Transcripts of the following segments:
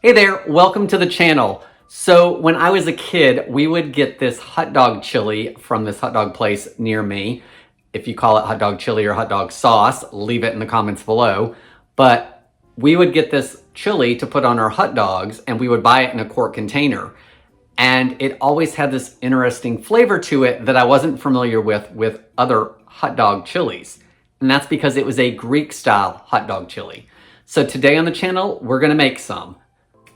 Hey there, welcome to the channel. So when I was a kid, we would get this hot dog chili from this hot dog place near me. If you call it hot dog chili or hot dog sauce, leave it in the comments below. But we would get this chili to put on our hot dogs and we would buy it in a quart container. And it always had this interesting flavor to it that I wasn't familiar with other hot dog chilies. And that's because it was a Greek style hot dog chili. So today on the channel, we're gonna make some.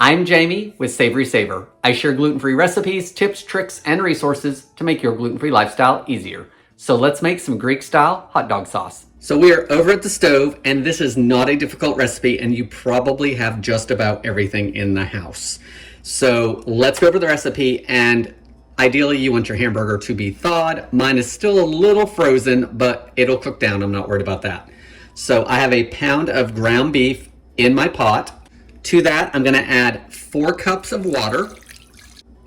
I'm Jamie with SavorySaver. I share gluten-free recipes, tips, tricks, and resources to make your gluten-free lifestyle easier. So let's make some Greek-style hot dog sauce. So we are over at the stove, and this is not a difficult recipe, and you probably have just about everything in the house. So let's go over the recipe, and ideally you want your hamburger to be thawed. Mine is still a little frozen, but it'll cook down. I'm not worried about that. So I have a pound of ground beef in my pot. To that, I'm gonna add 4 cups of water.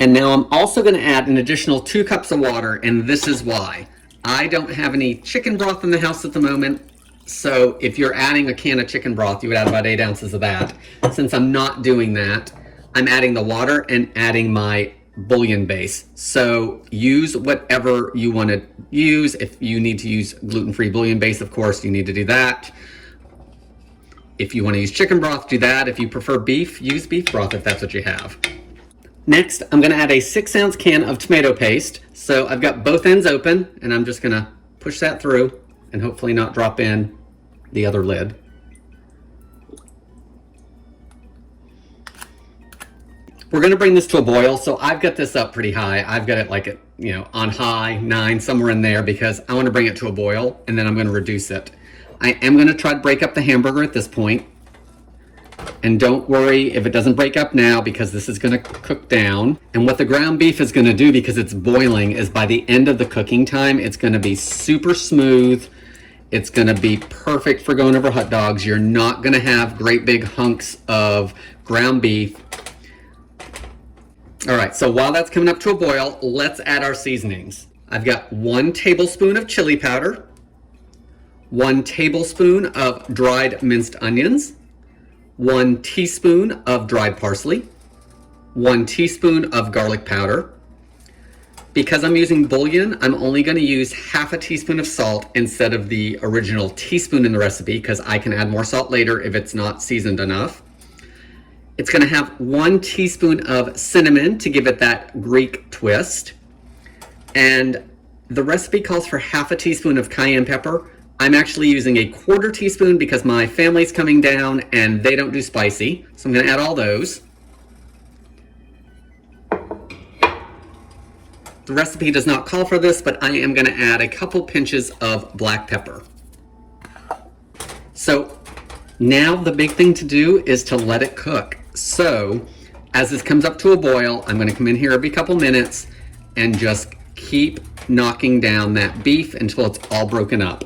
And now I'm also gonna add an additional 2 cups of water, and this is why. I don't have any chicken broth in the house at the moment, so if you're adding a can of chicken broth, you would add about 8 ounces of that. Since I'm not doing that, I'm adding the water and adding my bouillon base. So use whatever you wanna use. If you need to use gluten-free bouillon base, of course, you need to do that. If you want to use chicken broth, do that. If you prefer beef, use beef broth if that's what you have. Next, I'm going to add a 6-ounce can of tomato paste. So I've got both ends open, and I'm just going to push that through and hopefully not drop in the other lid. We're going to bring this to a boil, so I've got this up pretty high. I've got it like, on high, 9, somewhere in there, because I want to bring it to a boil, and then I'm going to reduce it. I am going to try to break up the hamburger at this point. And don't worry if it doesn't break up now, because this is going to cook down. And what the ground beef is going to do, because it's boiling, is by the end of the cooking time, it's going to be super smooth. It's going to be perfect for going over hot dogs. You're not going to have great big hunks of ground beef. All right, so while that's coming up to a boil, let's add our seasonings. I've got 1 tablespoon of chili powder, 1 tablespoon of dried minced onions, 1 teaspoon of dried parsley, 1 teaspoon of garlic powder. Because I'm using bouillon, I'm only going to use half a teaspoon of salt instead of the original teaspoon in the recipe, because I can add more salt later if it's not seasoned enough. It's going to have 1 teaspoon of cinnamon to give it that Greek twist. And the recipe calls for half a teaspoon of cayenne pepper. I'm actually using a 1/4 teaspoon because my family's coming down and they don't do spicy. So I'm going to add all those. The recipe does not call for this, but I am going to add a couple pinches of black pepper. So now the big thing to do is to let it cook. So as this comes up to a boil, I'm going to come in here every couple minutes and just keep knocking down that beef until it's all broken up.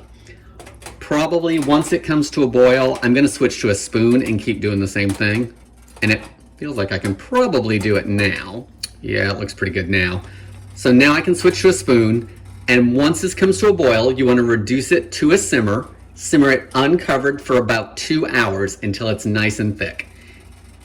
Probably once it comes to a boil, I'm going to switch to a spoon and keep doing the same thing. And it feels like I can probably do it now. Yeah, it looks pretty good now. So now I can switch to a spoon. And once this comes to a boil, you want to reduce it to a simmer. Simmer it uncovered for about 2 hours until it's nice and thick.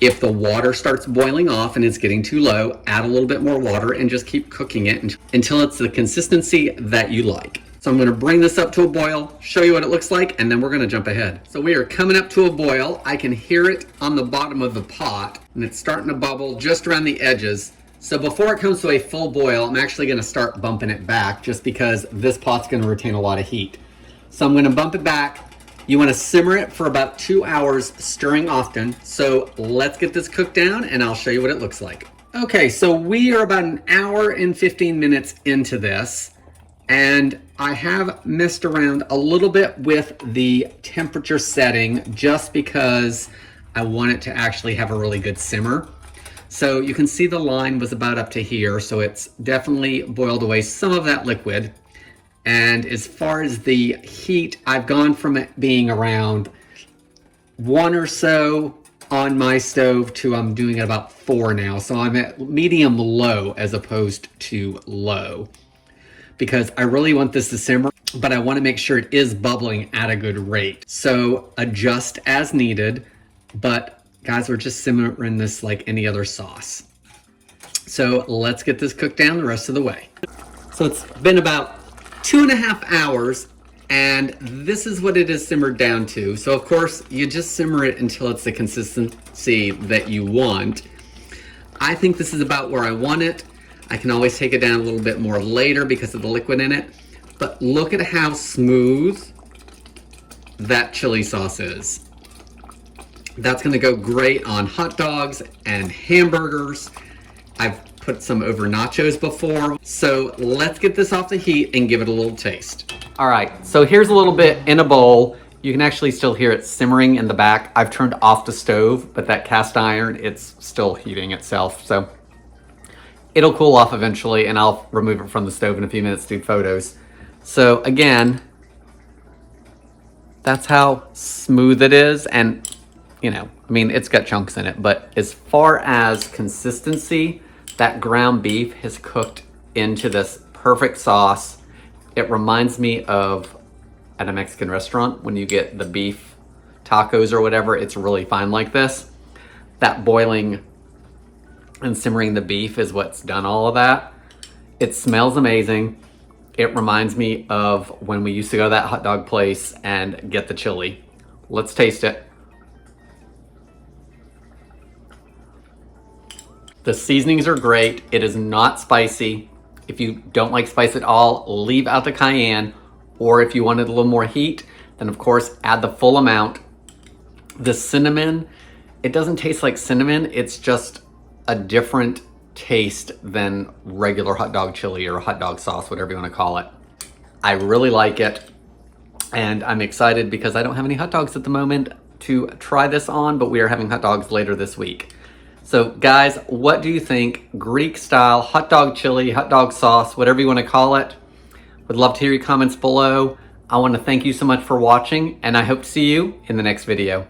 If the water starts boiling off and it's getting too low, add a little bit more water and just keep cooking it until it's the consistency that you like. So I'm going to bring this up to a boil, show you what it looks like, and then we're going to jump ahead. So we are coming up to a boil. I can hear it on the bottom of the pot, and it's starting to bubble just around the edges. So before it comes to a full boil, I'm actually going to start bumping it back just because this pot's going to retain a lot of heat. So I'm going to bump it back. You want to simmer it for about 2 hours, stirring often. So let's get this cooked down, and I'll show you what it looks like. Okay, so we are about 1 hour and 15 minutes into this. And I have messed around a little bit with the temperature setting just because I want it to actually have a really good simmer. So you can see the line was about up to here, so it's definitely boiled away some of that liquid. And as far as the heat, I've gone from it being around 1 or so on my stove to I'm doing it about 4 now. So I'm at medium low as opposed to low, because I really want this to simmer, but I want to make sure it is bubbling at a good rate. So adjust as needed, but Guys, we're just simmering this like any other sauce. So let's get this cooked down the rest of the way. So it's been about 2.5 hours, and this is what it is simmered down to. So of course, you just simmer it until it's the consistency that you want. I think this is about where I want it. I can always take it down a little bit more later because of the liquid in it. But look at how smooth that chili sauce is. That's gonna go great on hot dogs and hamburgers. I've put some over nachos before. So let's get this off the heat and give it a little taste. All right, so here's a little bit in a bowl. You can actually still hear it simmering in the back. I've turned off the stove, but that cast iron, it's still heating itself. So it'll cool off eventually, and I'll remove it from the stove in a few minutes to do photos. So again, that's how smooth it is. And you know, I mean, it's got chunks in it, but as far as consistency, that ground beef has cooked into this perfect sauce. It reminds me of at a Mexican restaurant when you get the beef tacos or whatever, it's really fine like this. That boiling and simmering the beef is what's done all of that. It smells amazing. It reminds me of when we used to go to that hot dog place and get the chili. Let's taste it. The seasonings are great. It is not spicy. If you don't like spice at all, leave out the cayenne. Or if you wanted a little more heat, then of course add the full amount. The cinnamon, it doesn't taste like cinnamon. It's just a different taste than regular hot dog chili or hot dog sauce, whatever you want to call it. I really like it. And I'm excited because I don't have any hot dogs at the moment to try this on, but we are having hot dogs later this week. So guys, what do you think? Greek style hot dog chili, hot dog sauce, whatever you want to call it. Would love to hear your comments below. I want to thank you so much for watching, and I hope to see you in the next video.